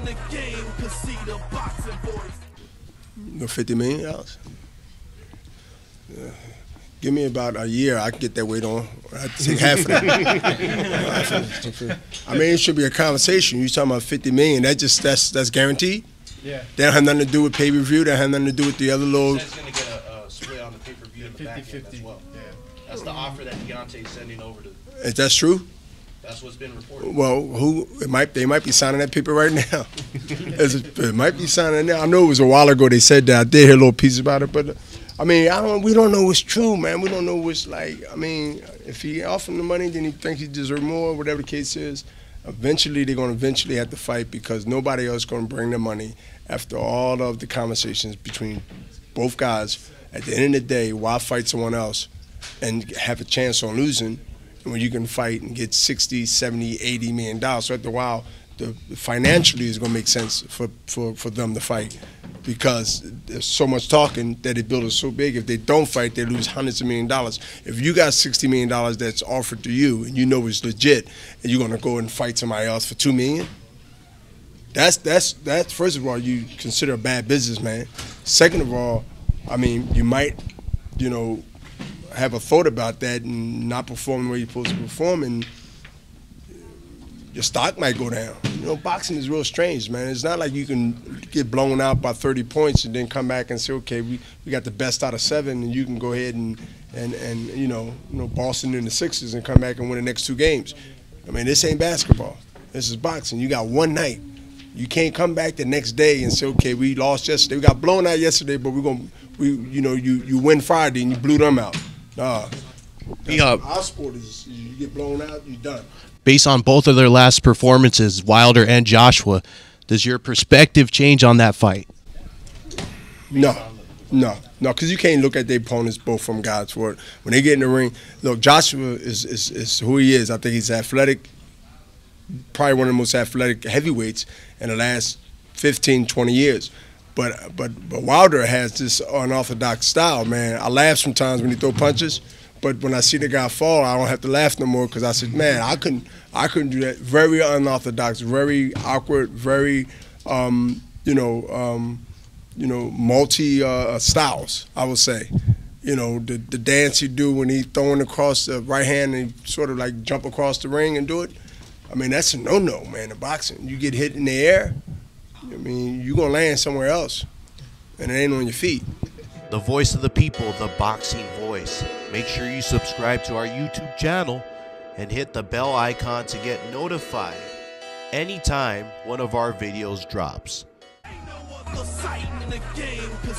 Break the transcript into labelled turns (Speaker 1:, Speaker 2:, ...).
Speaker 1: the game, cause see the boxing voice.
Speaker 2: No $50 million. Give me about a year, I can get that weight on. I take half of that. I mean, it should be a conversation. You talking about $50 million? That's guaranteed.
Speaker 3: Yeah.
Speaker 2: They don't have nothing to do with pay-per-view. They don't have nothing to do with the other little.
Speaker 4: That's going to get a split on the pay-per-view in the back end as well.
Speaker 3: Yeah.
Speaker 4: That's the offer that Deontay is sending over to.
Speaker 2: Is that true?
Speaker 4: That's what's been reported.
Speaker 2: Well, they might be signing that paper right now. It might be signing now. I know it was a while ago they said that. I did hear a little piece about it, but I mean, we don't know what's true, man. We don't know what's like. I mean, if he offered him the money, then he thinks he deserves more, whatever the case is. Eventually, they're going to have to fight because nobody else is going to bring the money after all of the conversations between both guys. At the end of the day, why fight someone else and have a chance on losing when you can fight and get 60, 70, 80 million dollars? So after a while, financially it's going to make sense for them to fight because there's so much talking that the bill is so big. If they don't fight, they lose hundreds of $millions. If you got $60 million that's offered to you and you know it's legit, and you're going to go and fight somebody else for $2 million, that's first of all, you consider a bad business, man. Second of all, I mean, you might, have a thought about that and not perform the way you're supposed to perform, and your stock might go down. Boxing is real strange, man. It's not like you can get blown out by 30 points and then come back and say, okay, we got the best out of 7, and you can go ahead and Boston in the 6s and come back and win the next 2 games. I mean, this ain't basketball. This is boxing. You got one night. You can't come back the next day and say, okay, we lost yesterday. We got blown out yesterday, but you win Friday and you blew them out. Nah. Our sport is you get blown out, you're done.
Speaker 5: Based on both of their last performances, Wilder and Joshua, does your perspective change on that fight?
Speaker 2: No, because you can't look at their opponents both from guys for it. When they get in the ring, look, Joshua is who he is. I think he's athletic, probably one of the most athletic heavyweights in the last 15, 20 years. But Wilder has this unorthodox style, man. I laugh sometimes when he throw punches. But when I see the guy fall, I don't have to laugh no more because I said, man, I couldn't do that. Very unorthodox, very awkward, very, multi styles, I would say. The dance he do when he throwing across the right hand and he sort of like jump across the ring and do it. I mean, that's a no-no, man, in boxing. You get hit in the air, I mean, you're going to land somewhere else, and it ain't on your feet.
Speaker 5: The voice of the people, the Boxing Voice. Make sure you subscribe to our YouTube channel and hit the bell icon to get notified anytime one of our videos drops.
Speaker 1: Ain't no other sight in the game, cause